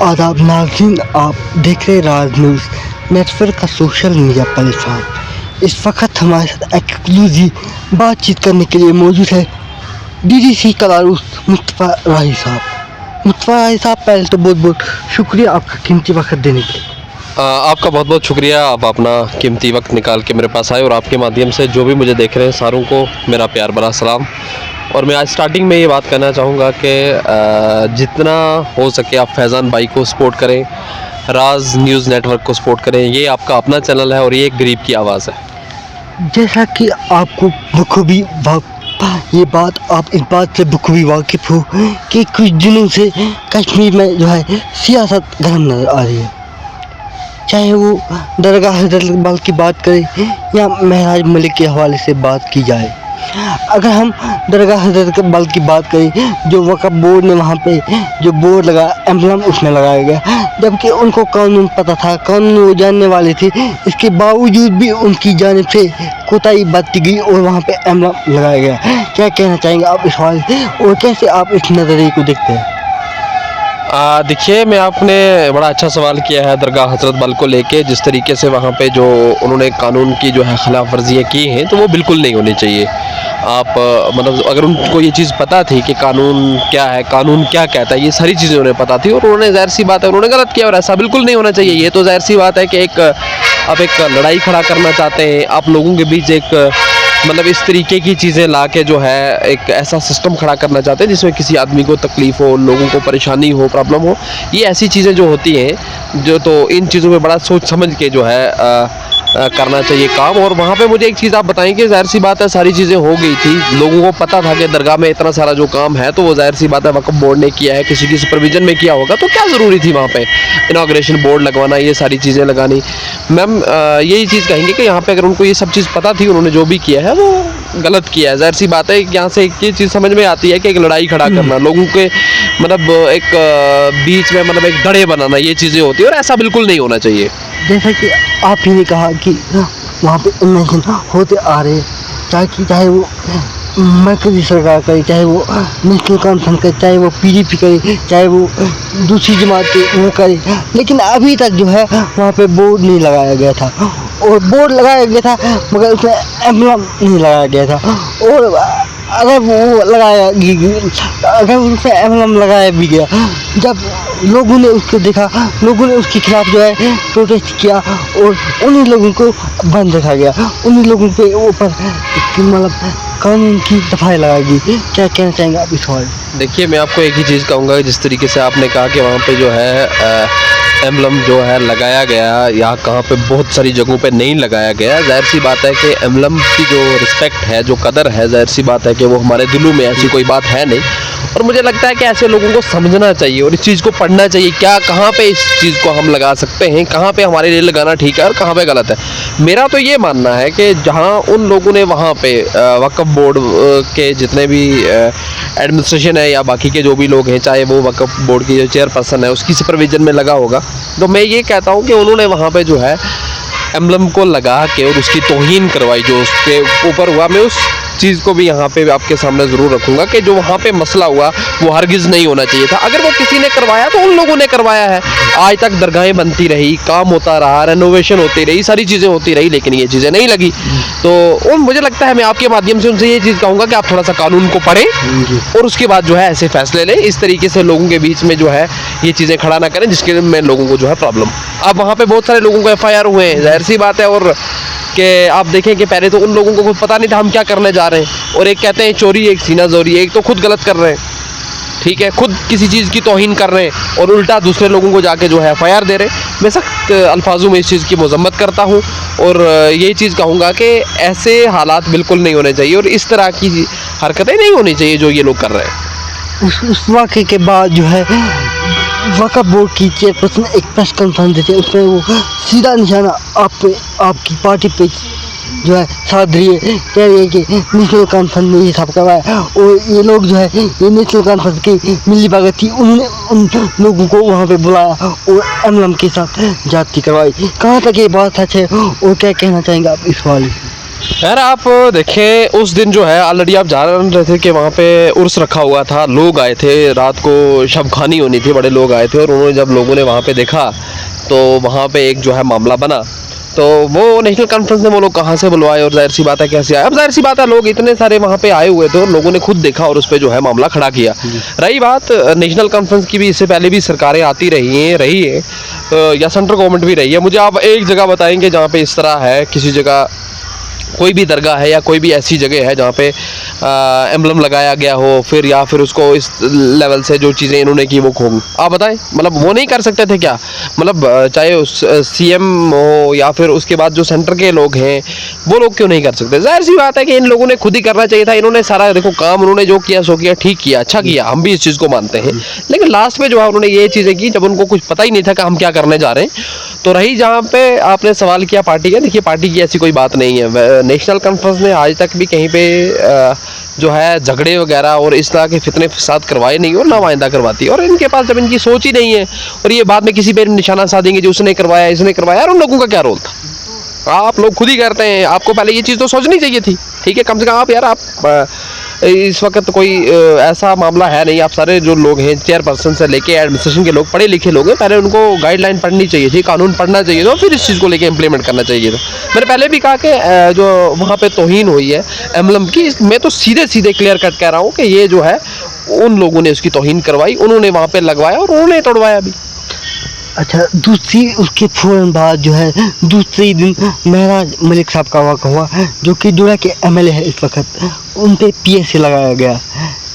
आदाब नाज़रीन, आप देख रहे राज न्यूज़ नेटवर्क का सोशल मीडिया प्लेटफॉर्म। इस वक्त हमारे साथ एक्सक्लूसिव बातचीत करने के लिए मौजूद है डीडीसी कलारुस मुस्तफ़ा राही साहब। मुस्तफ़ा राही साहब, पहले तो बहुत बहुत शुक्रिया आपका कीमती वक्त देने के लिए। आपका बहुत बहुत शुक्रिया, आप अपना कीमती वक्त निकाल के मेरे पास आए और आपके माध्यम से जो भी मुझे देख रहे हैं सारों को मेरा प्यार भरा सलाम। और मैं आज स्टार्टिंग में ये बात करना चाहूँगा कि जितना हो सके आप फैज़ान भाई को सपोर्ट करें, राज न्यूज़ नेटवर्क को सपोर्ट करें। ये आपका अपना चैनल है और ये एक गरीब की आवाज़ है। जैसा कि आपको बखूबी ये बात आप इस बात से बखूबी वाकिफ़ हो कि कुछ दिनों से कश्मीर में जो है सियासत गर्म नज़र आ रही है। चाहे वो दरगाह हज़रत इकबाल की बात करें या महराज मलिक के हवाले से बात की जाए। अगर हम दरगाह हज़रत इकबाल की बात करें, जो वक़्फ़ बोर्ड ने वहाँ पे जो बोर्ड लगा, एम्बलम उसमें लगाया गया, जबकि उनको कानून पता था, कानून वो जानने वाले थे, इसके बावजूद भी उनकी जानिब से कोताही बरती गई और वहाँ पे एम्बलम लगाया गया। क्या कहना चाहेंगे आप इस हवाले से और कैसे आप इस नज़रिए को देखते हैं? देखिए, मैं आपने बड़ा अच्छा सवाल किया है दरगाह हज़रत बल को लेके। जिस तरीके से वहाँ पे जो उन्होंने कानून की जो है खिलाफ वर्जियाँ की हैं, तो वो बिल्कुल नहीं होनी चाहिए। आप मतलब अगर उनको ये चीज़ पता थी कि कानून क्या है, कानून क्या कहता है, ये सारी चीज़ें उन्हें पता थी और उन्होंने ज़ाहिर सी बात है उन्होंने गलत किया और ऐसा बिल्कुल नहीं होना चाहिए। ये तो ज़ाहिर सी बात है कि आप एक लड़ाई खड़ा करना चाहते हैं, आप लोगों के बीच एक मतलब इस तरीके की चीज़ें ला के जो है एक ऐसा सिस्टम खड़ा करना चाहते हैं जिसमें किसी आदमी को तकलीफ़ हो, लोगों को परेशानी हो, प्रॉब्लम हो। ये ऐसी चीज़ें जो होती हैं जो तो इन चीज़ों में बड़ा सोच समझ के जो है करना चाहिए काम। और वहाँ पे मुझे एक चीज़ आप बताएं कि ज़ाहिर सी बात है सारी चीज़ें हो गई थी, लोगों को पता था कि दरगाह में इतना सारा जो काम है तो वो ज़ाहिर सी बात है वक्फ बोर्ड ने किया है, किसी की सुपरविजन में किया होगा, तो क्या ज़रूरी थी वहाँ पे इनाग्रेशन बोर्ड लगवाना, ये सारी चीज़ें लगानी। मैम यही चीज़ कहेंगे कि यहाँ पे अगर उनको ये सब चीज़ पता थी, उन्होंने जो भी किया है वो गलत किया है। ज़ाहिर सी बात है यहाँ से ये चीज़ समझ में आती है कि एक लड़ाई खड़ा करना, लोगों के मतलब एक बीच में मतलब एक दड़े बनाना, ये चीज़ें होती है और ऐसा बिल्कुल नहीं होना चाहिए। जैसा कि आप ही ने कहा कि वहाँ पे इन्वेंशन होते आ रहे, चाहे वो मरकज़ी सरकार करे, चाहे वो नेशनल कॉन्फ्रेंस करे, चाहे वो पीडीपी करे, चाहे वो दूसरी जमात के वो करे, लेकिन अभी तक जो है वहाँ पे बोर्ड नहीं लगाया गया था। और बोर्ड लगाया गया था मगर उसमें एम्बलम नहीं लगाया गया था। और अगर वो अगर उसमें एम्बलम लगाया भी गया, जब लोगों ने उसको देखा, लोगों ने उसके खिलाफ जो है प्रोटेस्ट किया और उन्हीं लोगों को बंद रखा गया, उन्हीं लोगों के ऊपर मतलब कानून की दफ़ाएं लगाई गई। क्या कहना चाहेंगे आप इस बारे? देखिए, मैं आपको एक ही चीज़ कहूँगा, जिस तरीके से आपने कहा कि वहाँ पे जो है एम्बलम जो है लगाया गया या कहाँ पे बहुत सारी जगहों पे नहीं लगाया गया, ज़ाहिर सी बात है कि एम्बलम की जो रिस्पेक्ट है, जो कदर है, ज़ाहिर सी बात है कि वो हमारे दिलों में ऐसी कोई बात है नहीं। और मुझे लगता है कि ऐसे लोगों को समझना चाहिए और इस चीज़ को पढ़ना चाहिए, क्या कहाँ पे इस चीज़ को हम लगा सकते हैं, कहाँ पे हमारे लिए लगाना ठीक है और कहाँ पे गलत है। मेरा तो ये मानना है कि जहाँ उन लोगों ने वहाँ पे वक्फ बोर्ड के जितने भी एडमिनिस्ट्रेशन है या बाकी के जो भी लोग हैं, चाहे वो वक्फ बोर्ड की जो चेयरपर्सन है उसकी सुपरविजन में लगा होगा, तो मैं ये कहता हूँ कि उन्होंने वहाँ पे जो है एम्बलम को लगा के और उसकी तौहीन करवाई जो उसके ऊपर हुआ। मैं उस चीज़ को भी यहाँ पे आपके सामने ज़रूर रखूँगा कि जो वहाँ पे मसला हुआ वो हरगिज़ नहीं होना चाहिए था। अगर वो किसी ने करवाया तो उन लोगों ने करवाया है। आज तक दरगाहें बनती रही, काम होता रहा, रेनोवेशन होती रही, सारी चीज़ें होती रही, लेकिन ये चीज़ें नहीं लगी। तो मुझे लगता है मैं आपके माध्यम से उनसे ये चीज़ कहूँगा कि आप थोड़ा सा कानून को पढ़ें और उसके बाद जो है ऐसे फैसले लें, इस तरीके से लोगों के बीच में जो है ये चीज़ें खड़ा ना करें जिसके में लोगों को जो है प्रॉब्लम। अब वहाँ पे बहुत सारे लोगों को FIR हुए हैं, ज़ाहिर सी बात है। और कि आप देखें कि पहले तो उन लोगों को पता नहीं था हम क्या करने जा रहे हैं, और एक कहते हैं चोरी, एक सीना जोरी, एक तो खुद गलत कर रहे हैं, ठीक है, खुद किसी चीज़ की तौहीन कर रहे हैं और उल्टा दूसरे लोगों को जाके जो है FIR दे रहे हैं। मैं सख्त अल्फाजों में इस चीज़ की मज़म्मत करता हूँ और यही चीज़ कहूँगा कि ऐसे हालात बिल्कुल नहीं होने चाहिए और इस तरह की हरकतें नहीं होनी चाहिए जो ये लोग कर रहे हैं। उस वाक़े के बाद जो है वक्फ बोर्ड की चेयरपर्सन एक प्रेस कॉन्फ्रेंस देते हैं, उसमें वो सीधा निशाना आपकी पार्टी पे जो है साध रही है, कह रही है कि नेशनल कॉन्फ्रेंस ने ये सब करवाया और ये लोग जो है ये नेशनल कॉन्फ्रेंस की मिली भगत थी, उन्होंने उन लोगों को वहाँ पे बुलाया और एम्बलम के साथ जाति करवाई। कहाँ तक ये बात सच है और क्या कहना चाहेंगे आप इस वाले? यार आप देखें उस दिन जो है ऑलरेडी आप जान रहे थे कि वहाँ पे उर्स रखा हुआ था, लोग आए थे, रात को शबखानी होनी थी, बड़े लोग आए थे और उन्होंने जब लोगों ने वहाँ पे देखा तो वहाँ पे एक जो है मामला बना। तो वो नेशनल कॉन्फ्रेंस ने वो लोग कहाँ से बुलवाए और जाहिर सी बात है कैसे आए। अब जाहिर सी बात है लोग इतने सारे वहाँ पे आए हुए थे और लोगों ने खुद देखा और उस पर जो है मामला खड़ा किया। रही बात नेशनल कॉन्फ्रेंस की, भी इससे पहले भी सरकारें आती रही हैं या सेंट्रल गवर्नमेंट भी रही है। मुझे आप एक जगह बताएंगे जहाँ पे इस तरह है, किसी जगह कोई भी दरगाह है या कोई भी ऐसी जगह है जहाँ पे एम्बलम लगाया गया हो, फिर या फिर उसको इस लेवल से जो चीज़ें इन्होंने की वो खो, आप बताएं। मतलब वो नहीं कर सकते थे क्या? मतलब चाहे उस सीएम हो या फिर उसके बाद जो सेंटर के लोग हैं वो लोग क्यों नहीं कर सकते? जाहिर सी बात है कि इन लोगों ने खुद ही करना चाहिए था। इन्होंने सारा देखो काम उन्होंने जो किया सो किया, ठीक किया, अच्छा किया, हम भी इस चीज़ को मानते हैं। लेकिन लास्ट में जो है उन्होंने ये चीज़ें की जब उनको कुछ पता ही नहीं था कि हम क्या करने जा रहे हैं। तो रही जहाँ पे आपने सवाल किया पार्टी का, देखिए पार्टी की ऐसी कोई बात नहीं है। नेशनल कॉन्फ्रेंस ने आज तक भी कहीं पे जो है झगड़े वगैरह और इस तरह के फितने फसाद करवाए नहीं और ना आइंदा करवाती। और इनके पास जब इनकी सोच ही नहीं है और ये बाद में किसी पे निशाना साधेंगे जो उसने करवाया इसने करवाया, यार उन लोगों का क्या रोल था? आप लोग खुद ही करते हैं, आपको पहले ये चीज़ तो सोचनी चाहिए थी। ठीक है, कम से कम आप यार आप इस वक्त कोई ऐसा मामला है नहीं, आप सारे जो लोग हैं चेयरपर्सन से लेके एडमिनिस्ट्रेशन के लोग पढ़े लिखे लोग हैं, पहले उनको गाइडलाइन पढ़नी चाहिए थी, कानून पढ़ना चाहिए था, फिर इस चीज़ को लेके इम्प्लीमेंट करना चाहिए था। मैंने पहले भी कहा कि जो वहाँ पे तौहीन हुई है एम्बलम की, मैं तो सीधे सीधे क्लियर कट कह रहा हूँ कि ये जो है उन लोगों ने उसकी तौहीन करवाई, उन्होंने वहाँ पर लगवाया और उन्होंने तोड़वाया भी। अच्छा, दूसरी उसके फ़ौरन बाद जो है दूसरे दिन महराज मलिक साहब का वाक़ा हुआ, जो कि डोडा के एमएलए है इस वक्त, उन पे पीएसए लगाया गया।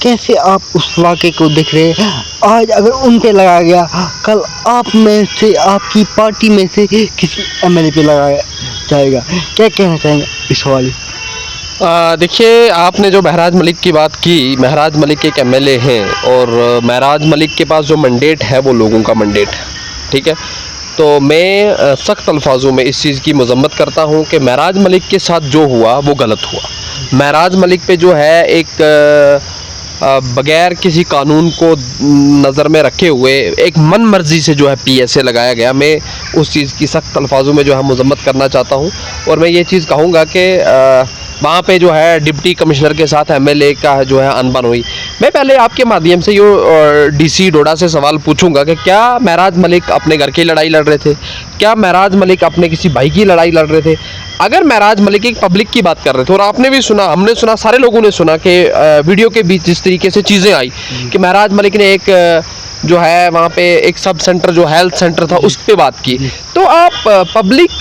कैसे आप उस वाक़े को देख रहे हैं? आज अगर उन पे लगाया गया, कल आप में से, आपकी पार्टी में से किसी एमएलए पे लगाया जाएगा, क्या कहना चाहेंगे इस हवाले? देखिए आपने जो महराज मलिक की बात की, महराज मलिक एक एमएलए हैं और महराज मलिक के पास जो मंडेट है वो लोगों का मंडेट है। ठीक है, तो मैं सख्त अल्फाजों में इस चीज़ की मजम्मत करता हूँ कि महराज मलिक के साथ जो हुआ वो गलत हुआ। महराज मलिक पे जो है एक बगैर किसी कानून को नज़र में रखे हुए एक मन मर्जी से जो है पीएसए लगाया गया। मैं उस चीज़ की सख्त अल्फाजों में जो है मजम्मत करना चाहता हूँ और मैं ये चीज़ कहूँगा कि वहाँ पे जो है डिप्टी कमिश्नर के साथ एमएलए का जो है अनबन हुई। मैं पहले आपके माध्यम से यो डीसी डोडा से सवाल पूछूंगा कि क्या महराज मलिक अपने घर की लड़ाई लड़ रहे थे? क्या महराज मलिक अपने किसी भाई की लड़ाई लड़ रहे थे? अगर महराज मलिक एक पब्लिक की बात कर रहे थे और आपने भी सुना, हमने सुना, सारे लोगों ने सुना कि वीडियो के बीच जिस तरीके से चीज़ें आई कि महराज मलिक ने एक जो है वहाँ पे एक सब सेंटर जो हेल्थ सेंटर था उस पर बात की। तो आप पब्लिक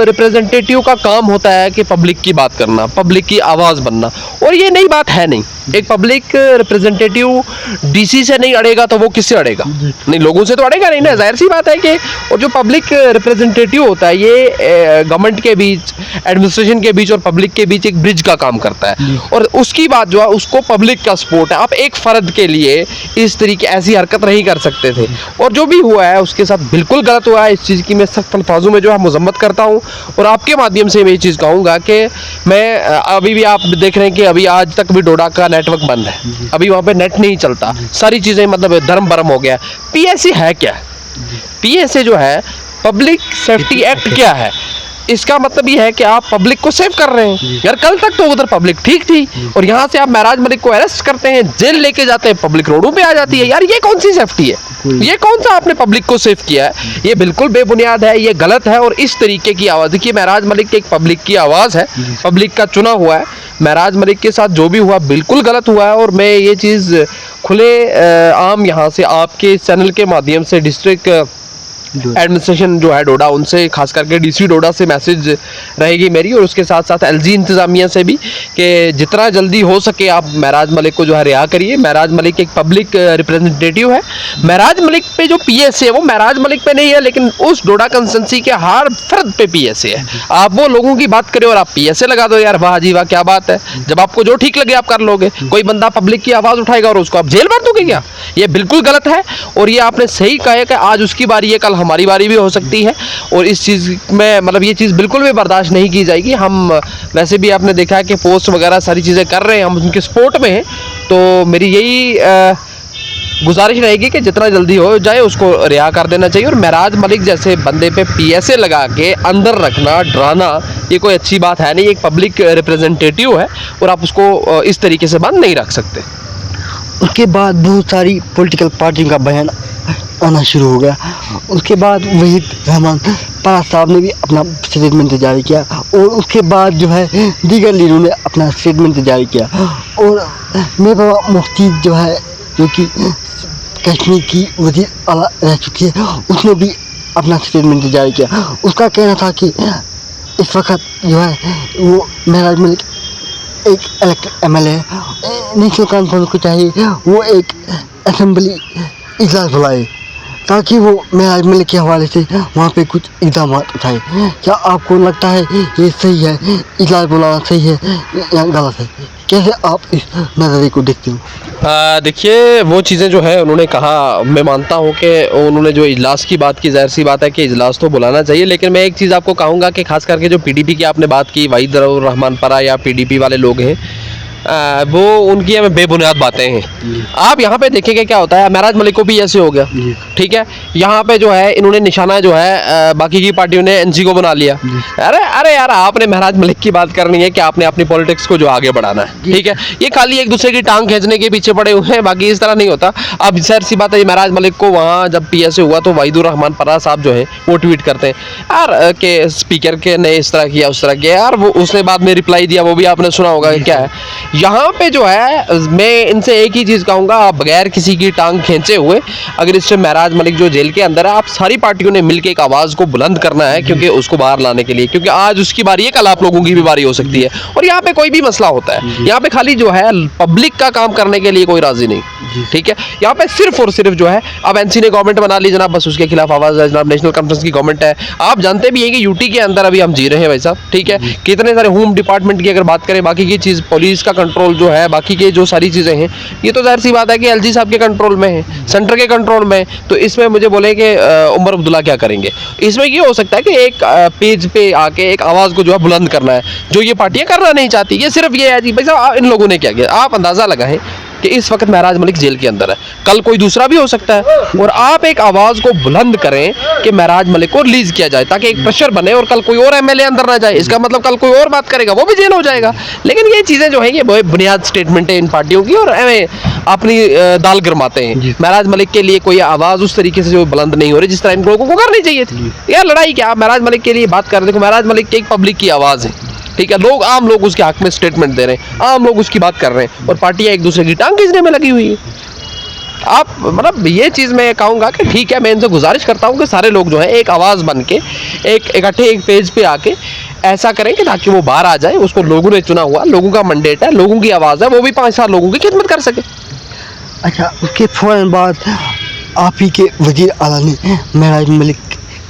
रिप्रेजेंटेटिव का काम होता है कि पब्लिक की बात करना, पब्लिक की आवाज़ बनना, और ये नई बात है नहीं। एक पब्लिक रिप्रेजेंटेटिव डीसी से नहीं अड़ेगा तो वो किससे अड़ेगा? नहीं, लोगों से तो अड़ेगा नहीं ना, जाहिर सी बात है कि। और जो पब्लिक रिप्रेजेंटेटिव होता है ये गवर्नमेंट के बीच, एडमिनिस्ट्रेशन के बीच और पब्लिक के बीच एक ब्रिज का काम करता है और उसकी बात जो है उसको पब्लिक का सपोर्ट है। आप एक फ़र्द के लिए इस तरीके ऐसी हरकत नहीं कर सकते थे और जो भी हुआ है उसके साथ बिल्कुल गलत हुआ है। इस चीज़ की मैं सख्त अल्फाजों में जो है मजम्मत करता हूँ और आपके माध्यम से मैं ये चीज़ कहूँगा कि मैं अभी भी आप देख रहे हैं कि अभी आज तक भी डोडा का नेटवर्क बंद है, अभी वहाँ पे नेट नहीं चलता, सारी चीज़ें मतलब धर्म भरम हो गया। पीएसए है क्या? पीएसए जो है पब्लिक सेफ्टी एक्ट क्या है? इसका मतलब ये है कि आप पब्लिक को सेव कर रहे हैं। यार कल तक तो उधर पब्लिक ठीक थी और यहाँ से आप महराज मलिक को अरेस्ट करते हैं, जेल लेके जाते हैं, पब्लिक रोडों पे आ जाती है। यार ये कौन सी सेफ्टी है? ये कौन सा आपने पब्लिक को सेव किया है? ये बिल्कुल बेबुनियाद है, ये गलत है। और इस तरीके की आवाज़, देखिए महराज मलिक एक पब्लिक की आवाज़ है, पब्लिक का चुना हुआ है। महराज मलिक के साथ जो भी हुआ बिल्कुल गलत हुआ है और मैं ये चीज़ खुले आम यहाँ से आपके चैनल के माध्यम से डिस्ट्रिक्ट एडमिनिस्ट्रेशन जो है डोडा, उनसे खास करके डीसी डोडा से मैसेज रहेगी मेरी और उसके साथ साथ एलजी इंतज़ामिया से भी कि जितना जल्दी हो सके आप महराज मलिक को जो है रिहा करिए। महराज मलिक एक पब्लिक रिप्रेजेंटेटिव है। महराज मलिक पे जो पीएसए है वो महराज मलिक पे नहीं है, लेकिन उस डोडा कंस्टिट्यूंसी के हर फर्द पे पीएसए है। आप वो लोगों की बात करें और आप पीएसए लगा दो, यार वाह जी वाह, क्या बात है। जब आपको जो ठीक लगे आप कर लोगे। कोई बंदा पब्लिक की आवाज़ उठाएगा और उसको आप जेल भर दोगे क्या? ये बिल्कुल गलत है और ये आपने सही कहा है कि आज उसकी बारी है, कल हमारी बारी भी हो सकती है और इस चीज़ में मतलब ये चीज़ बिल्कुल भी बर्दाश्त नहीं की जाएगी। हम वैसे भी आपने देखा है कि पोस्ट वगैरह सारी चीज़ें कर रहे हैं, हम उनके सपोर्ट में हैं। तो मेरी यही गुजारिश रहेगी कि जितना जल्दी हो जाए उसको रिहा कर देना चाहिए। और महराज मलिक जैसे बंदे पे PSA लगा के अंदर रखना, डराना, ये कोई अच्छी बात है नहीं। एक पब्लिक रिप्रेजेंटेटिव है और आप उसको इस तरीके से बंद नहीं रख सकते। उसके बाद बहुत सारी पॉलिटिकल पार्टियों का बयान आना शुरू हो गया। उसके बाद वहीद रहमान पारा साहब ने भी अपना स्टेटमेंट जारी किया और उसके बाद जो है दीगर लीडरों ने अपना स्टेटमेंट जारी किया। और मेरे बाबा मुफ्ती जो है, जो कि कश्मीर की वज़ीर आला रह चुकी है, उसने भी अपना स्टेटमेंट जारी किया। उसका कहना था कि इस वक्त जो है वो महराज मलिक एक इलेक्टेड MLA है, नेशनल कॉन्फ्रेंस को चाहिए वो एक असेंबली इजलास बुलाए ताकि वो महराज मलिक के हवाले से वहाँ पे कुछ इक़दाम उठाए। क्या आपको लगता है ये सही है, इजलास बुलाना सही है या गलत है? कैसे आप इस नज़रिए को देखते हो? देखिए वो चीज़ें जो है उन्होंने कहा, मैं मानता हूँ कि उन्होंने जो इजलास की बात की, ज़ाहिर सी बात है कि इजलास तो बुलाना चाहिए। लेकिन मैं एक चीज़ आपको कहूँगा कि खास करके जो PDP की आपने बात की, वहीद रहमान परा या PDP वाले लोग हैं, वो उनकी हमें बेबुनियाद बातें हैं। आप यहाँ पे देखेंगे क्या होता है, महराज मलिक को भी ऐसे हो गया, ठीक है। यहाँ पे जो है इन्होंने निशाना जो है बाकी की पार्टियों ने NC को बना लिया। अरे यार, आपने महराज मलिक की बात करनी है कि आपने अपनी पॉलिटिक्स को जो आगे बढ़ाना है, ठीक है। ये खाली एक दूसरे की टांग खींचने के पीछे पड़े हुए हैं, बाकी इस तरह नहीं होता। अब सर सी बात है, महराज मलिक को वहाँ जब PSA हुआ तो वहीद रहमान परा साहब जो है वो ट्वीट करते हैं यार के स्पीकर के ने इस तरह किया, उस तरह किया यार। वो उसने बाद में रिप्लाई दिया, वो भी आपने सुना होगा क्या है। यहाँ पे जो है मैं इनसे एक ही चीज़ कहूँगा, आप बगैर किसी की टांग खींचे हुए, अगर इससे महराज मलिक जो जेल के अंदर है, आप सारी पार्टियों ने मिलकर एक आवाज़ को बुलंद करना है, क्योंकि उसको बाहर लाने के लिए, क्योंकि आज उसकी बारी है, कल आप लोगों की भी बारी हो सकती है। और यहाँ पे कोई भी मसला होता है, यहाँ पे खाली जो है पब्लिक का काम करने के लिए कोई राजी नहीं, ठीक है। यहाँ पे सिर्फ और सिर्फ जो है अब NC ने गवर्नमेंट बना ली जनाब, बस उसके खिलाफ आवाज़ है जनाब। नेशनल कॉन्फ्रेंस की गवर्नमेंट है, आप जानते भी हैं कि UT के अंदर अभी हम जी रहे हैं भाई साहब, ठीक है। कितने सारे होम डिपार्टमेंट की अगर बात करें, बाकी की चीज़ पुलिस का कंट्रोल जो है, बाकी के जो सारी चीज़ें हैं, ये तो जाहिर सी बात है कि LG साहब के कंट्रोल में है, सेंटर के कंट्रोल में। तो इसमें मुझे बोले कि उमर अब्दुल्ला क्या करेंगे, इसमें ये हो सकता है कि एक पेज पे आके एक आवाज़ को जो है बुलंद करना है, जो ये पार्टियां करना नहीं चाहती। ये सिर्फ ये है जी भाई साहब, इन लोगों ने क्या किया, आप अंदाज़ा लगाएं कि इस वक्त महराज मलिक जेल के अंदर है, कल कोई दूसरा भी हो सकता है, और आप एक आवाज़ को बुलंद करें कि महराज मलिक को रिलीज़ किया जाए, ताकि एक प्रेशर बने और कल कोई और MLA अंदर ना जाए। इसका मतलब कल कोई और बात करेगा, वो भी जेल हो जाएगा। लेकिन ये चीज़ें जो है ये बहुत बुनियाद स्टेटमेंट है इन पार्टियों की, और अपनी दाल गरमाते हैं। महराज मलिक के लिए कोई आवाज़ उस तरीके से जो बुलंद नहीं हो रही जिस तरह इन लोगों को करनी चाहिए थी। यार लड़ाई क्या, महराज मलिक के लिए बात कर रहे, देखो महराज मलिक की एक पब्लिक की आवाज़ है, ठीक है। लोग, आम लोग उसके हक में स्टेटमेंट दे रहे हैं, आम लोग उसकी बात कर रहे हैं, और पार्टियां एक दूसरे की टांग खींचने में लगी हुई है। आप मतलब ये चीज़ मैं कहूँगा कि ठीक है, मैं इनसे गुजारिश करता हूँ कि सारे लोग जो है एक आवाज़ बन के एक इकट्ठे एक पेज पे आके ऐसा करें कि ताकि वो बाहर आ जाए। उसको लोगों ने चुना हुआ, लोगों का मैंडेट है, लोगों की आवाज़ है, वो भी 5-7 लोगों की खिदमत कर सके। अच्छा, उसके फ़ौरन बाद आप ही के वज़ीर आला ने महराज मलिक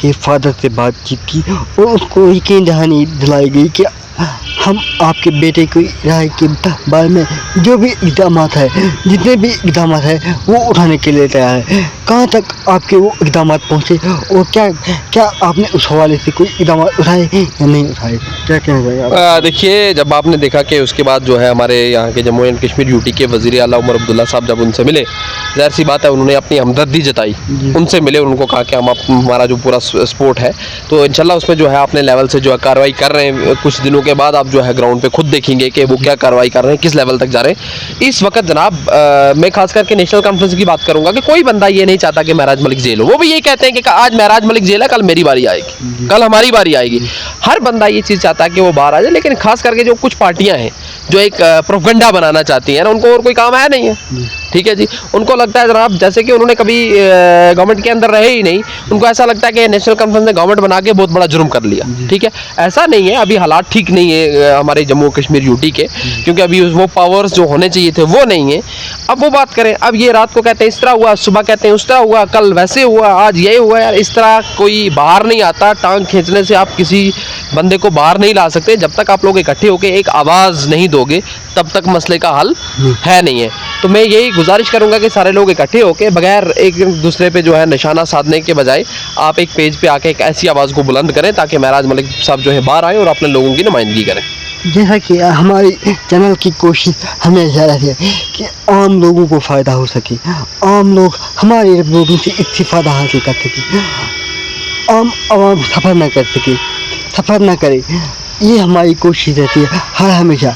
के फादर से बातचीत की और उसको यकीन दहानी दिलाई गई कि हम आपके बेटे की राय के बारे में जो भी इक़दाम है, जितने भी इक़दाम है, वो उठाने के लिए तैयार है। कहाँ तक आपके वो इक़दाम पहुँचे और क्या आपने उस हवाले से कोई इक़दाम उठाए या नहीं उठाए, क्या कहना चाहिए आप? देखिए, जब आपने देखा कि उसके बाद जो है हमारे यहाँ के जम्मू एंड कश्मीर UT के वज़ीर आला उमर अब्दुल्ला साहब जब उनसे मिले, ज़ाहिर सी बात है उन्होंने अपनी हमदर्दी जताई, उनसे मिले, उनको कहा कि हम हमारा जो पूरा सपोर्ट है, तो इंशाल्लाह उसमें जो है अपने लेवल से जो है कार्रवाई कर रहे हैं। कुछ दिनों के बाद आप जो है ग्राउंड पे खुद देखेंगे कि वो क्या कार्रवाई कर रहे हैं, किस लेवल तक जा रहे हैं। इस वक्त जनाब मैं खास करके नेशनल कॉन्फ्रेंस की बात करूंगा कि कोई बंदा ये नहीं चाहता कि महराज मलिक जेल हो। वो भी यही कहते हैं कि आज महराज मलिक जेल है, कल मेरी बारी आएगी, कल हमारी बारी आएगी। हर बंदा ये चीज़ चाहता है कि वो बाहर आ जाए। लेकिन खास करके जो कुछ पार्टियां हैं जो एक प्रोपेगेंडा बनाना चाहती हैं ना, उनको और कोई काम है नहीं है, ठीक है जी। उनको लगता है जनाब जैसे कि उन्होंने कभी गवर्नमेंट के अंदर रहे ही नहीं, उनको ऐसा लगता है कि नेशनल कॉन्फ्रेंस ने गवर्नमेंट बना के बहुत बड़ा जुर्म कर लिया, ठीक है। ऐसा नहीं है, अभी हालात ठीक नहीं है हमारे जम्मू कश्मीर UT के, क्योंकि अभी वो पावर्स जो होने चाहिए थे वो नहीं है। अब वो बात करें, अब ये रात को कहते हैं इस तरह हुआ, सुबह कहते हैं उस तरह हुआ, कल वैसे हुआ, आज ये हुआ। यार इस तरह कोई बाहर नहीं आता, टांग खींचने से आप किसी बंदे को बाहर नहीं ला सकते। जब तक आप लोग इकट्ठे होकर एक आवाज़ नहीं दोगे तब तक मसले का हल है नहीं है। तो मैं यही गुजारिश करूंगा कि सारे लोग इकट्ठे होकर बगैर एक दूसरे पे जो है निशाना साधने के बजाय आप एक पेज पे आके एक ऐसी आवाज़ को बुलंद करें ताकि महराज मलिक साहब जो है बाहर आए और अपने लोगों की नुमाइंदगी करें। जैसा कि हमारी चैनल की कोशिश हमेशा रहती है कि आम लोगों को फ़ायदा हो सके, आम लोग हमारे लोगों से इस्तीफ़ादा हासिल कर सके, आम आवाम सफ़र न कर सके, सफ़र न करे, ये हमारी कोशिश रहती है हर हमेशा।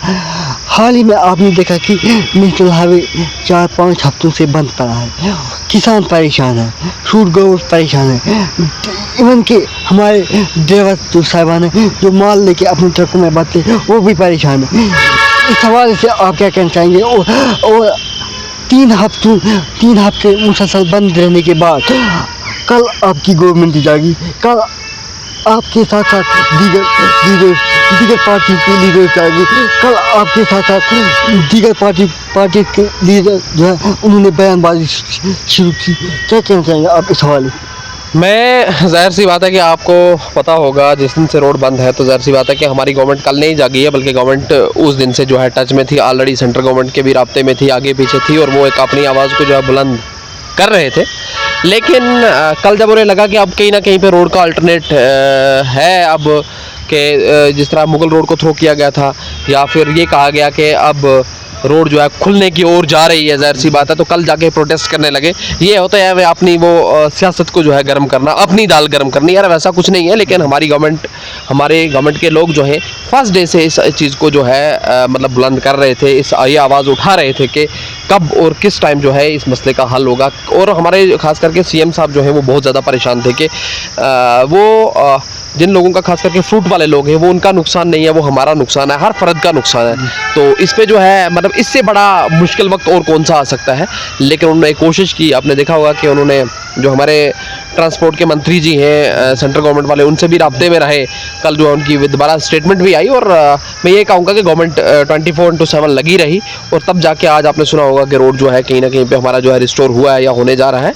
हाल ही में आपने देखा कि नेशनल हाईवे 4-5 हफ्तों से बंद पड़ा है, किसान परेशान है, फूड ग्रोवर्स परेशान है, इवन कि हमारे ड्राइवर जो साहिबान हैं जो माल लेके अपने ट्रकों में बांधते हैं वो भी परेशान है। इस हवाले से आप क्या कहना चाहेंगे? और 3 हफ्ते मुसलसल बंद रहने के बाद कल आपकी गवर्नमेंट जाएगी, कल आपके साथ साथ दीगर पार्टी के लीडर जाएंगे, कल आपके साथ साथ दीगर पार्टी के लीडर जो है उन्होंने बयानबाजी शुरू की। क्या कहना चाहेंगे आप इस हवाले? मैं ज़ाहिर सी बात है कि आपको पता होगा जिस दिन से रोड बंद है तो ज़ाहिर सी बात है कि हमारी गवर्नमेंट कल नहीं जागी है, बल्कि गवर्नमेंट उस दिन से जो है टच में थी, ऑलरेडी सेंट्रल गवर्नमेंट के भी राब्ते में थी, आगे पीछे थी और वो एक अपनी आवाज़ को जो है बुलंद कर रहे थे। लेकिन कल जब उन्हें लगा कि अब कहीं ना कहीं पे रोड का अल्टरनेट है, अब के जिस तरह मुगल रोड को थ्रो किया गया था या फिर ये कहा गया कि अब रोड जो है खुलने की ओर जा रही है, ज़ाहिर सी बात है तो कल जाके प्रोटेस्ट करने लगे। ये होता है वे अपनी वो सियासत को जो है गर्म करना, अपनी दाल गर्म करनी। यार वैसा कुछ नहीं है, लेकिन हमारे गवर्नमेंट के लोग जो हैं फर्स्ट डे से इस चीज़ को जो है मतलब बुलंद कर रहे थे, ये आवाज़ उठा रहे थे कि कब और किस टाइम जो है इस मसले का हल होगा। और हमारे खास करके सीएम साहब जो हैं वो बहुत ज़्यादा परेशान थे कि वो जिन लोगों का खास करके फ्रूट वाले लोग हैं वो उनका नुकसान नहीं है, वो हमारा नुकसान है, हर फर्द का नुकसान है। तो इस पे जो है मतलब इससे बड़ा मुश्किल वक्त और कौन सा आ सकता है। लेकिन उन्होंने कोशिश की, आपने देखा होगा कि उन्होंने जो हमारे ट्रांसपोर्ट के मंत्री जी हैं सेंट्रल गवर्नमेंट वाले, उनसे भी राब्ते में रहे। कल जो है उनकी दोबारा स्टेटमेंट भी आई और मैं ये कहूँगा कि गवर्नमेंट 24/7 लगी रही और तब जाके आज आपने सुना होगा कि रोड जो है कहीं ना कहीं पे हमारा जो है रिस्टोर हुआ है या होने जा रहा है।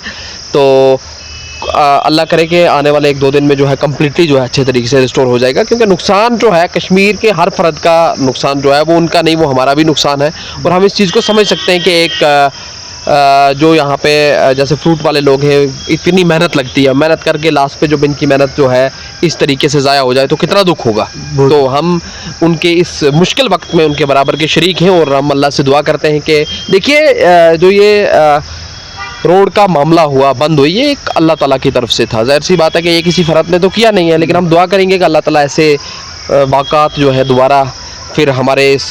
तो अल्लाह करे कि आने वाले 1-2 दिन में जो है कम्प्लीटली जो है अच्छे तरीके से रिस्टोर हो जाएगा, क्योंकि नुकसान जो है कश्मीर के हर फर्द का नुकसान जो है वो उनका नहीं, वो हमारा भी नुकसान है। और हम इस चीज़ को समझ सकते हैं कि एक जो यहाँ पे जैसे फ्रूट वाले लोग हैं, इतनी मेहनत लगती है, मेहनत करके लास्ट पे जब इनकी मेहनत जो है इस तरीके से ज़ाया हो जाए तो कितना दुख होगा। तो हम उनके इस मुश्किल वक्त में उनके बराबर के शरीक हैं और हम अल्लाह से दुआ करते हैं कि देखिए जो ये रोड का मामला हुआ, बंद हुई, ये एक अल्लाह ताला की तरफ से था। ज़ाहिर सी बात है कि ये किसी फ़र्द ने तो किया नहीं है, लेकिन हम दुआ करेंगे कि अल्लाह ताला ऐसे वाक़ात जो है दोबारा फिर हमारे इस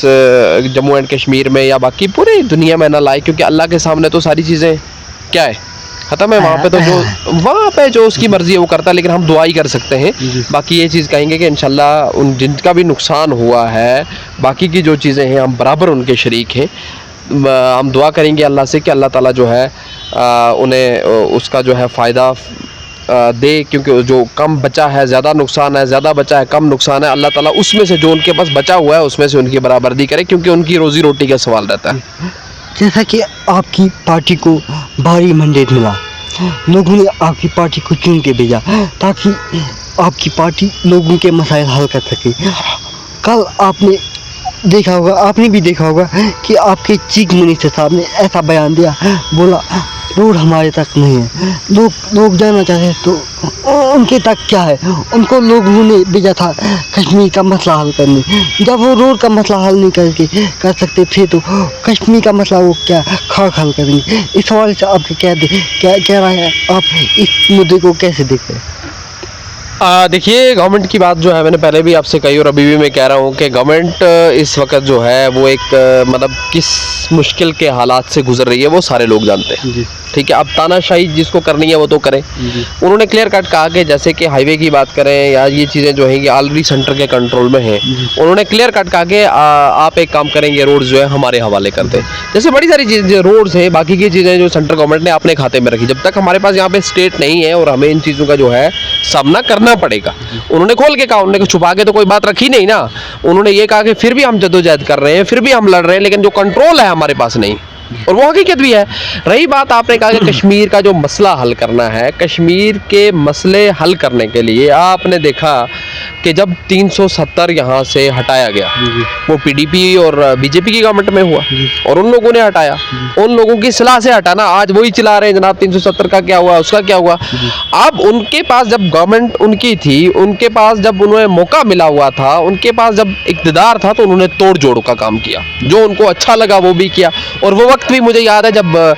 जम्मू एंड कश्मीर में या बाकी पूरी दुनिया में ना लाए, क्योंकि अल्लाह के सामने तो सारी चीज़ें क्या है, ख़त्म है। वहाँ पे जो उसकी मर्ज़ी है वो करता है, लेकिन हम दुआ ही कर सकते हैं। बाकी ये चीज़ कहेंगे कि इंशाल्लाह उन जिनका भी नुकसान हुआ है, बाकी की जो चीज़ें हैं हम बराबर उनके शरीक हैं। हम दुआ करेंगे अल्लाह से कि अल्लाह ताला जो है उन्हें उसका जो है फ़ायदा दे, क्योंकि जो कम बचा है ज़्यादा नुकसान है, ज़्यादा बचा है कम नुकसान है। अल्लाह ताला उसमें से जो उनके पास बचा हुआ है उसमें से उनकी बराबरी करे, क्योंकि उनकी रोज़ी रोटी का सवाल रहता है। जैसा कि आपकी पार्टी को भारी मैंडेट मिला, लोगों ने आपकी पार्टी को चुन के भेजा ताकि आपकी पार्टी लोगों के मसाइल हल कर सके। कल आपने भी देखा होगा कि आपके चीफ मिनिस्टर साहब ने ऐसा बयान दिया, बोला रोड हमारे तक नहीं है, लोग जाना चाहते हैं तो उनके तक क्या है, उनको लोगों ने भेजा था कश्मीर का मसला हल करने। जब वो रोड का मसला हल नहीं कर सकते थे तो कश्मीर का मसला वो क्या खाक हल करेंगे। इस हवाले से आपके क्या राय है, आप इस मुद्दे को कैसे देखते हैं? देखिए गवर्नमेंट की बात जो है मैंने पहले भी आपसे कही और अभी भी मैं कह रहा हूँ कि गवर्नमेंट इस वक्त जो है वो एक मतलब किस मुश्किल के हालात से गुजर रही है वो सारे लोग जानते हैं। ठीक है, अब तानाशाही जिसको करनी है वो तो करें। उन्होंने क्लियर कट कहा कि जैसे कि हाईवे की बात करें या ये चीज़ें जो हैं ये ऑलरेडी सेंटर के कंट्रोल में हैं। उन्होंने क्लियर कट कहा कि आप एक काम करेंगे, रोड जो है हमारे हवाले कर दें। जैसे बड़ी सारी चीज़ें रोड्स हैं, बाकी की चीज़ें जो सेंट्रल गवर्नमेंट ने अपने खाते में रखी, जब तक हमारे पास यहाँ पे स्टेट नहीं है और हमें इन चीज़ों का जो है सामना करना पड़ेगा। उन्होंने खोल के कहा, उन्होंने छुपा के तो कोई बात रखी नहीं ना। उन्होंने ये कहा कि फिर भी हम जद्दोजहद कर रहे हैं, फिर भी हम लड़ रहे हैं, लेकिन जो कंट्रोल है हमारे पास नहीं, और वो हकीकत भी है। रही बात आपने कहा कि कश्मीर का जो मसला हल करना है, कश्मीर के मसले हल करने के लिए आपने देखा कि जब 370 यहाँ से हटाया गया, वो पीडीपी और बीजेपी की गवर्नमेंट में हुआ और उन लोगों ने हटाया, उन लोगों की सलाह से हटाना, आज वही चिल्ला रहे हैं जनाब 370 का क्या हुआ, उसका क्या हुआ। अब उनके पास जब गवर्नमेंट उनकी थी, उनके पास जब उन्हें मौका मिला हुआ था, उनके पास जब इक़्तिदार था, तो उन्होंने तोड़ जोड़ का काम किया, जो उनको अच्छा लगा वो भी किया। और वो वक्त भी मुझे याद है जब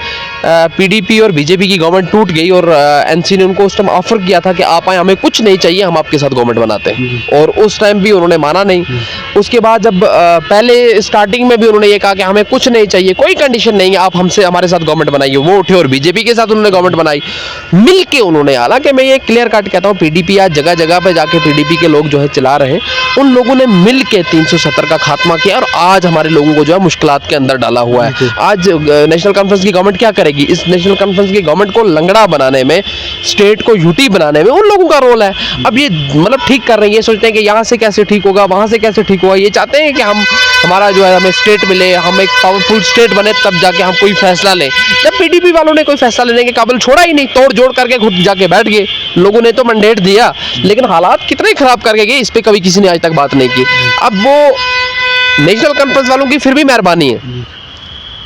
पीडीपी और बीजेपी की गवर्नमेंट टूट गई और एनसी ने उनको उस टाइम ऑफर किया था कि आप आए, हमें कुछ नहीं चाहिए, हम आपके साथ गवर्नमेंट बनाते हैं, और उस टाइम भी उन्होंने माना नहीं। उसके बाद जब पहले स्टार्टिंग में भी उन्होंने ये कहा कि हमें कुछ नहीं चाहिए, कोई कंडीशन नहीं है, आप हमसे हमारे साथ गवर्नमेंट बनाइए, वो उठे और बीजेपी के साथ उन्होंने गवर्नमेंट बनाई मिल के उन्होंने। हालांकि मैं ये क्लियर कट कहता हूँ, पीडीपी आज जगह जगह पे जाके पीडीपी के लोग जो है चला रहे हैं, उन लोगों ने मिल के 370 का खात्मा किया और आज हमारे लोगों को जो है मुश्किलात के अंदर डाला हुआ है। आज नेशनल कॉन्फ्रेंस की गवर्नमेंट क्या करेगी, इस नेशनल कॉन्फ्रेंस की गवर्नमेंट को लंगड़ा बनाने में, स्टेट को यूटी बनाने में उन लोगों का रोल है। अब ये मतलब ठीक कर रहे हैं, ये सोचते हैं कि यहाँ से कैसे ठीक होगा, वहाँ से कैसे ठीक होगा, ये चाहते हैं कि हमारा जो है हमें स्टेट मिले, हम एक पावरफुल स्टेट बने, तब जाके हम कोई फैसला लें। जब पीडीपी वालों ने कोई फैसला लेने के काबिल छोड़ा ही नहीं, तोड़ जोड़ करके खुद जाके बैठ गए। लोगों ने तो मैंडेट दिया, लेकिन हालात कितने खराब करके गए, इस पर कभी किसी ने आज तक बात नहीं की। अब वो नेशनल कॉन्फ्रेंस वालों की फिर भी मेहरबानी है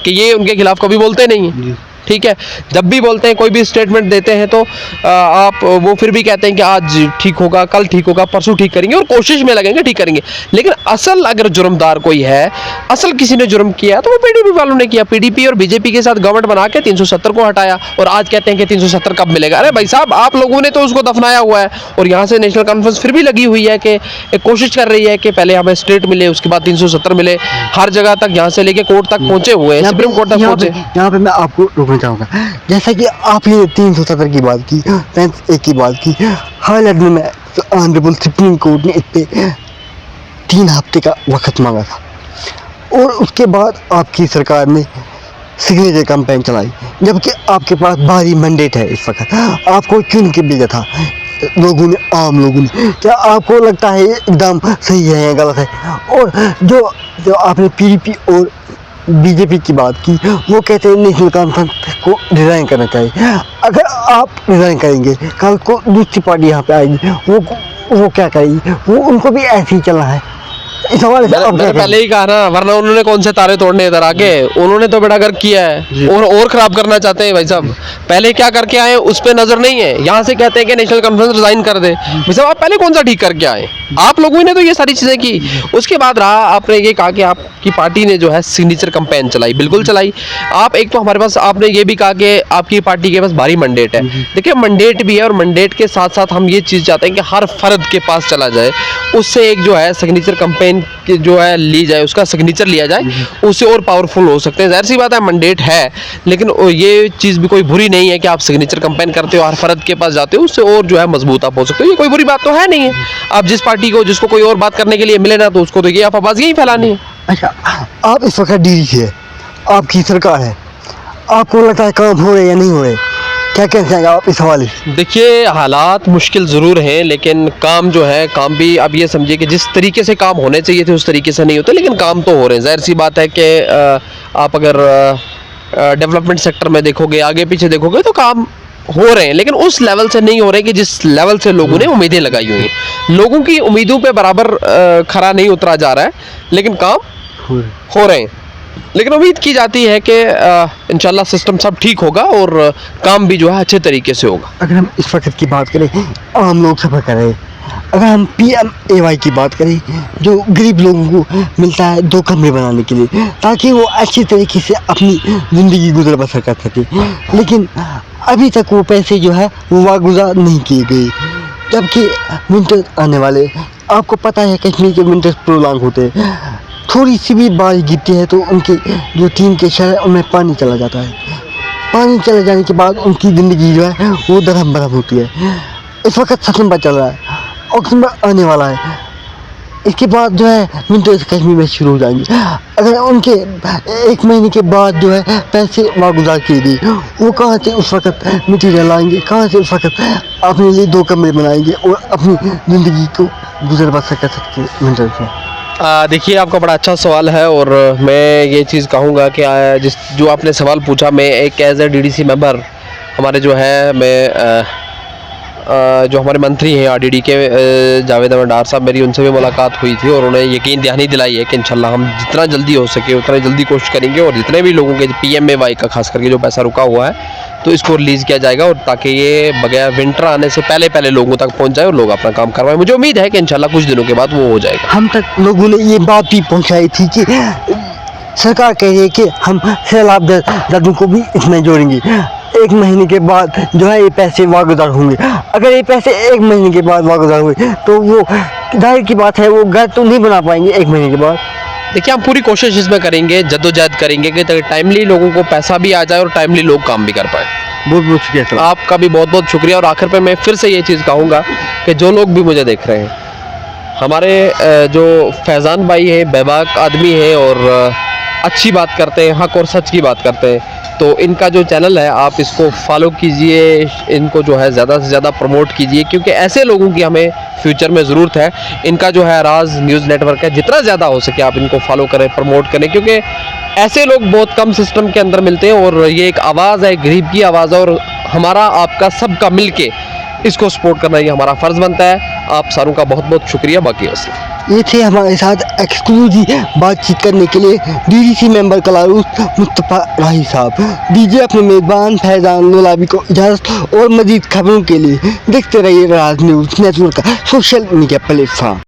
कि ये उनके खिलाफ कभी बोलते नहीं है, ठीक है। जब भी बोलते हैं, कोई भी स्टेटमेंट देते हैं, तो आप वो फिर भी कहते हैं कि आज ठीक होगा, कल ठीक होगा, परसों ठीक करेंगे, और कोशिश में लगेंगे ठीक करेंगे। लेकिन असल अगर जुर्मदार कोई है, असल किसी ने जुर्म किया, तो वो पीडीपी वालों ने किया। पीडीपी और बीजेपी के साथ गवर्नमेंट बना के 370 को हटाया और आज कहते हैं कि 370 कब मिलेगा। अरे भाई साहब, आप लोगों ने तो उसको दफनाया हुआ है, और यहाँ से नेशनल कॉन्फ्रेंस फिर भी लगी हुई है कि एक कोशिश कर रही है कि पहले हमें स्टेट मिले, उसके बाद 370 मिले, हर जगह तक यहाँ से लेके कोर्ट तक पहुंचे हुए हैं, सुप्रीम कोर्ट तक पहुंचे। यहाँ पे मैं आपको रोकना चाहूँगा, जैसा कि आपने 370 की बात की, 1 की बात की, हाल ही में ऑनरेबल सुप्रीम कोर्ट ने इस पे 3 हफ्ते का वक्त मांगा था, और उसके बाद आपकी सरकार ने सिग्नेचर कैंपेन चलाई, जबकि आपके पास भारी मैंडेट है इस वक्त। आपको चुन के भेजा था लोगों ने, आम लोगों ने। क्या आपको लगता है ये एकदम सही है या गलत है? और जो आपने पीडीपी और बीजेपी की बात की, वो कहते हैं नेशनल कॉन्फ्रेंस को डिज़ाइन करना चाहिए। अगर आप डिज़ाइन करेंगे, कल को दूसरी पार्टी यहाँ पे आएगी, वो क्या करेगी? वो उनको भी ऐसे ही चलना है। इस हवाले से मैंने पहले ही कहा ना, वरना उन्होंने कौन से तारे तोड़ने इधर आके, उन्होंने तो बेड़ा गर्क किया है और खराब करना चाहते हैं। भाई साहब, पहले क्या करके आए उस पे नजर नहीं है। यहाँ से कहते हैं कि नेशनल कॉन्फ्रेंस रिजाइन कर दे। भाई साहब, आप पहले कौन सा ठीक करके आए? आप लोगों ने तो ये सारी चीजें की। उसके बाद रहा, आपने ये कहा कि आपकी पार्टी ने जो है सिग्नेचर कैंपेन चलाई, बिल्कुल चलाई। आप एक तो हमारे पास, आपने ये भी कहा कि आपकी पार्टी के पास भारी मैंडेट है। देखिए, मैंडेट भी है, और मैंडेट के साथ साथ हम ये चीज चाहते हैं कि हर फर्द के पास चला जाए, उससे एक जो है सिग्नेचर कैंपेन जो है ली जाए, उसका सिग्नेचर लिया जाए, उससे और पावरफुल हो सकते हैं। जाहिर सी बात है, मैंडेट है, लेकिन ये चीज़ भी कोई बुरी नहीं है कि आप सिग्नेचर कैंपेन करते हो, हर फर्द के पास जाते हो, उससे और जो है मजबूत आप हो सकते हो। ये कोई बुरी बात तो है नहीं है। आप जिस पार्टी को, जिसको कोई और बात करने के लिए मिले ना, तो उसको तो ये अफवाह यही फैलानी है। अच्छा, आप इस वक्त डीजी है, आपकी सरकार है, आपको लगता है काम हो रहे या नहीं हो रहे? क्या कहना चाहेंगे आप इस हवाले से? देखिए, हालात मुश्किल ज़रूर हैं, लेकिन काम जो है, काम भी अब ये समझिए कि जिस तरीके से काम होने चाहिए थे उस तरीके से नहीं होते, लेकिन काम तो हो रहे हैं। जाहिर सी बात है कि आप अगर डेवलपमेंट सेक्टर में देखोगे, आगे पीछे देखोगे, तो काम हो रहे हैं, लेकिन उस लेवल से नहीं हो रहे कि जिस लेवल से लोगों ने उम्मीदें लगाई हुई हैं। लोगों की उम्मीदों पे बराबर खरा नहीं उतरा जा रहा है, लेकिन काम हो रहे हैं। लेकिन उम्मीद की जाती है कि इंशाल्लाह सिस्टम सब ठीक होगा और काम भी जो है अच्छे तरीके से होगा। अगर हम इस वक्त की बात करें, आम लोग सफ़र करें, अगर हम PMAY की बात करें, जो गरीब लोगों को मिलता है 2 कमरे बनाने के लिए, ताकि वो अच्छी तरीके से अपनी ज़िंदगी गुजर बसर कर सके, लेकिन अभी तक वो पैसे जो है वो वागुजार नहीं किए गए। जबकि विंटर आने वाले, आपको पता है कश्मीर के विंटर प्रोलॉन्ग होते हैं, थोड़ी सी भी बारिश गिरती है तो उनके जो टीन के शहर है उनमें पानी चला जाता है। पानी चले जाने के बाद उनकी ज़िंदगी जो है वो दरहम बरहम होती है। इस वक्त सितंबर चल रहा है, अक्टूबर आने वाला है, इसके बाद जो है विंटर कश्मीर में शुरू हो जाएंगे। अगर उनके 1 महीने के बाद जो है पैसे वागुजार किए गए, वो कहाँ से उस वक्त मटीरियल लाएंगे, कहाँ से उस वक्त अपने लिए 2 कमरे बनाएंगे और अपनी ज़िंदगी को गुजर बसर कर सकते हैं विंटर में? देखिए, आपका बड़ा अच्छा सवाल है, और मैं ये चीज़ कहूँगा कि जो आपने सवाल पूछा, मैं एक एज ए DDC मेंबर, हमारे जो है, मैं जो हमारे मंत्री हैं आरडीडी के जावेद अहमद डार साहब, मेरी उनसे भी मुलाकात हुई थी और उन्हें यकीन दहानी दिलाई है कि इंशाल्लाह हम जितना जल्दी हो सके उतना जल्दी कोशिश करेंगे और जितने भी लोगों के PMAY का खास करके जो पैसा रुका हुआ है तो इसको रिलीज़ किया जाएगा और ताकि ये बगैर विंटर आने से पहले लोगों तक पहुंच जाए और लोग अपना काम करवाएं। मुझे उम्मीद है कि इंशाल्लाह कुछ दिनों के बाद वो हो जाएगा। हम तक लोगों ने ये बात भी पहुंचाई थी कि सरकार कह रही है कि हम सैलाब दर्दों को भी इसमें जोड़ेंगे। 1 महीने के बाद जो है ये पैसे वागुजार होंगे। अगर ये पैसे 1 महीने के बाद वागुजार हुए तो वो जाहिर की बात है वो घर तो नहीं बना पाएंगे 1 महीने के बाद। देखिए, हम पूरी कोशिश इसमें करेंगे, जद्दोजहद करेंगे कि ताकि टाइमली लोगों को पैसा भी आ जाए और टाइमली लोग काम भी कर पाएँ। बहुत बहुत शुक्रिया सर। आपका भी बहुत बहुत शुक्रिया। और आखिर पे मैं फिर से ये चीज़ कहूँगा कि जो लोग भी मुझे देख रहे हैं, हमारे जो फैज़ान भाई हैं बेबाक आदमी हैं और अच्छी बात करते हैं, हक और सच की बात करते हैं, तो इनका जो चैनल है आप इसको फॉलो कीजिए, इनको जो है ज़्यादा से ज़्यादा प्रमोट कीजिए क्योंकि ऐसे लोगों की हमें फ्यूचर में ज़रूरत है। इनका जो है राज न्यूज़ नेटवर्क है, जितना ज़्यादा हो सके आप इनको फॉलो करें, प्रमोट करें क्योंकि ऐसे लोग बहुत कम सिस्टम के अंदर मिलते हैं और ये एक आवाज़ है, गरीब की आवाज़ है और हमारा आपका सबका मिल के इसको सपोर्ट करना ये हमारा फ़र्ज़ बनता है। आप सारों का बहुत बहुत शुक्रिया। बाकी वैसे ये थे हमारे साथ एक्सक्लूसिव बातचीत करने के लिए DDC मेंबर कलारुस मुस्तफ़ा राही साहब। दीजिए अपने मेज़बान फैज़ान नोलाबी को इजाज़त और मज़ीद खबरों के लिए देखते रहिए राज न्यूज़ नेटवर्क का सोशल मीडिया प्लेटफॉर्म।